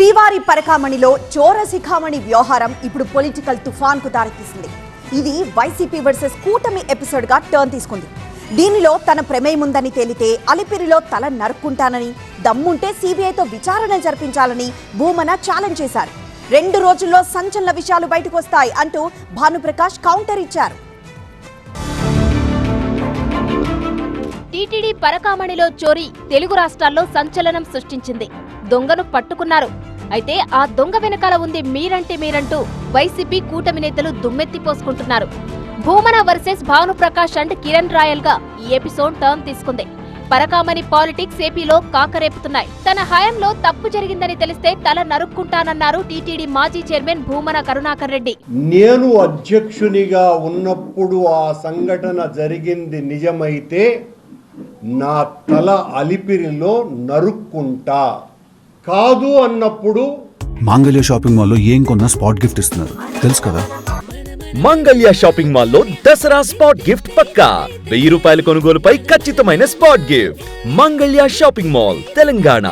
శ్రీవారి పరకామణిలో చోర శిఖామణి వ్యవహారం ఇప్పుడు పొలిటికల్ తుఫాన్ కు దారితీసింది. ఇది వైసీపీ వర్సెస్ కూటమి ఎపిసోడ్ గా టర్న్ తీసుకుంది. దీనిలో తన ప్రమేయం ఉందని తేలితే అలిపిరిలో తల నరుక్కుంటానని, దమ్ముంటే సిబిఐతో విచారణ జరిపించాలని భూమన ఛాలెంజ్ చేశారు. 2 రోజుల్లో సంచలన విషయాలు బయటకు వస్తాయి అంటూ భానుప్రకాష్ కౌంటర్ ఇచ్చారు. టీటీడీ పరకామణిలో చోరీ తెలుగు రాష్ట్రాల్లో సంచలనం సృష్టించింది. దొంగను పట్టుకున్నారు. అయితే ఆ దొంగ వెనకాల ఉంది మీరంటూ వైసీపీ కూటమి నేతలు దుమ్మెత్తిపోసుకుంటున్నారు. భూమన వర్సెస్ భానుప్రకాష్ అండ్ కిరణ్ రాయల్ గా ఈ ఎపిసోడ్ టర్న్ తీసుకుంది. పరకామణి పాలిటిక్స్ ఏపీలో కాకరేపుతున్నాయి. తన హయాంలో తప్పు జరిగిందని తెలిస్తే తల నరుక్కుంటానన్నారు టీటీడీ మాజీ చైర్మన్ భూమన కరుణాకర్ రెడ్డి. నేను అధ్యక్షునిగా ఉన్నప్పుడు ఆ సంఘటన జరిగింది నిజమైతే నా తల అలిపిరిలో నరుక్కుంటా, కాదు అన్నప్పుడు మంగళ్య షాపింగ్ మాల్లో ఏం కొన్నా స్పాట్ గిఫ్ట్ ఇస్తున్నారు తెలుసు కదా. మంగళ్య షాపింగ్ మాల్లో దసరా స్పాట్ గిఫ్ట్ పక్కా. 1000 రూపాయల కొనుగోలుపై ఖచ్చితమైన spot gift. Mangalya shopping mall, Telangana.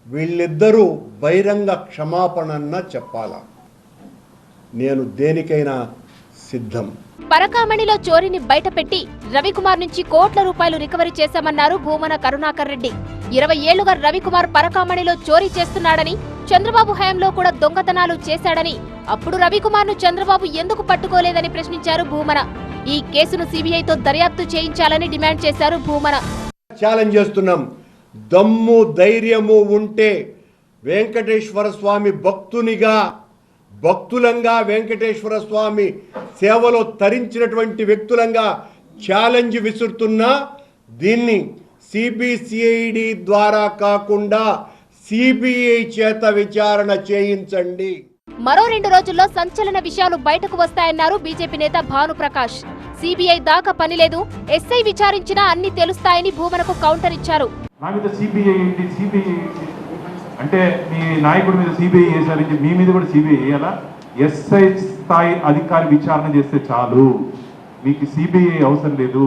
వీళ్ళిద్దరూ బహిరంగ క్షమాపణన్న చెప్పాలా. నేను దేనికైనా సిద్ధం. పరకామణిలో చోరీని బయటపెట్టి రవికుమార్ నుంచి కోట్ల రూపాయలు రికవరీ చేశామన్నారు భూమన కరుణాకర్ రెడ్డి. 20 ఏళ్లుగా రవికుమార్ పరకామణిలో చోరీ చేస్తున్నాడని, చంద్రబాబు హయాంలో కూడా దొంగతనాలు చేశాడని, అప్పుడు రవికుమార్ ను చంద్రబాబు ఎందుకు పట్టుకోలేదని ప్రశ్నించారు భూమన. ఈ కేసును సిబిఐతో దర్యాప్తు చేయించాలని డిమాండ్ చేశారు భూమన. ఛాలెంజ్ చేస్తున్నాం. దమ్ము ధైర్యము ఉంటే వెంకటేశ్వర స్వామి భక్తులంగా వెంకటేశ్వర స్వామి సేవలో తరించినటువంటి వ్యక్తులంగా ఛాలెంజ్ విసురుతున్నా, దీన్ని సిబిసిఐడి ద్వారా కాకుండా సిబిఐ చేత విచారణ చేయించండి. మరో 2 రోజుల్లో సంచలన విషయాలు బయటకు వస్తాయన్నారు బీజేపీ నేత భానుప్రకాష్. సిబిఐ దాకా పనిలేదు, ఎస్ఐ విచారించినా అన్ని తెలుస్తాయని భూమనకు కౌంటర్ ఇచ్చారు. అంటే మీ నాయకుడి మీద సిబిఐ వేశారని మీ మీద కూడా సిబిఐ వేయాలా? ఎస్ఐ స్థాయి అధికారి విచారణ చేస్తే చాలు, మీకు సిబిఐ అవసరం లేదు.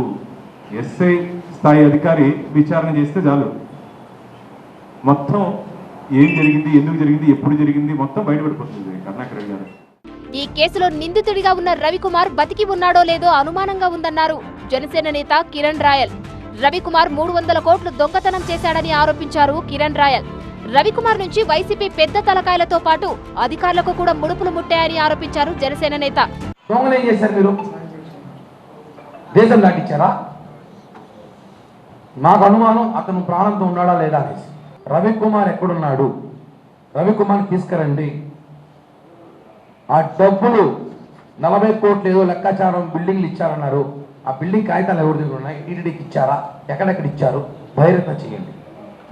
ఎస్ఐ స్థాయి అధికారి విచారణ చేస్తే చాలు. మొత్తం ఏం జరిగింది, ఎందుకు జరిగింది, ఎప్పుడు జరిగింది మొత్తం బయటపడిపోతుంది కరుణాకర్ రెడ్డి గారు. ఈ కేసులో నిందితుడిగా ఉన్న రవికుమార్ బతికి ఉన్నాడో లేదో అనుమానంగా ఉందన్నారు జనసేన నేత కిరణ్ రాయల్. రవికుమార్ 300 కోట్లు దొంగతనం చేశాడని ఆరోపించారు కిరణ్ రాయల్. రవికుమార్ నుంచి వైసీపీ పెద్ద తలకాయలతో పాటు అధికారులకు కూడా ముడుపులు ముట్టాయని ఆరోపించారు జనసేన నేత. దొంగలేం చేశారు మీరు? దేశం దాటిచ్చారా? నాకు అనుమానం అతను ప్రాణంతో ఉన్నాడా లేదా అనేసి. రవికుమార్ ఎక్కడున్నాడు? రవికుమార్ తీసుకురండి. ఆ డబ్బులు 40 కోట్లు ఏదో లెక్కాచారం బిల్డింగ్లు ఇచ్చారన్నారు. ఆ బిల్డింగ్ కాగితాలు ఎవరి దగ్గర ఉన్నాయి? టీటీడీకి ఇచ్చారా? ఎక్కడెక్కడ ఇచ్చారు? బహిరంగ చేయండి.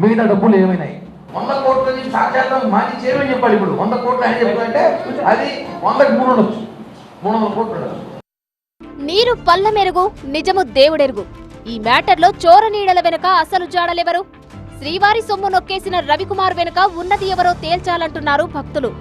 మిగతా డబ్బులు ఏమైనాయి? 100 కోట్ల నుంచి సాక్షాత్తం మాజీ చైర్మన్ చెప్పాలి. ఇప్పుడు 100 కోట్లు ఆయన చెప్పాలంటే అది 100కి 3 ఉండొచ్చు, 300 కోట్లు ఉండొచ్చు. నీరు పల్ల మెరుగు, నిజము దేవుడెరుగు. ఈ మ్యాటర్లో చోర నీడల వెనుక అసలు జాడలెవరు? శ్రీవారి సొమ్ము నొక్కేసిన రవికుమార్ వెనుక ఉన్నది ఎవరో తేల్చాలంటున్నారు భక్తులు.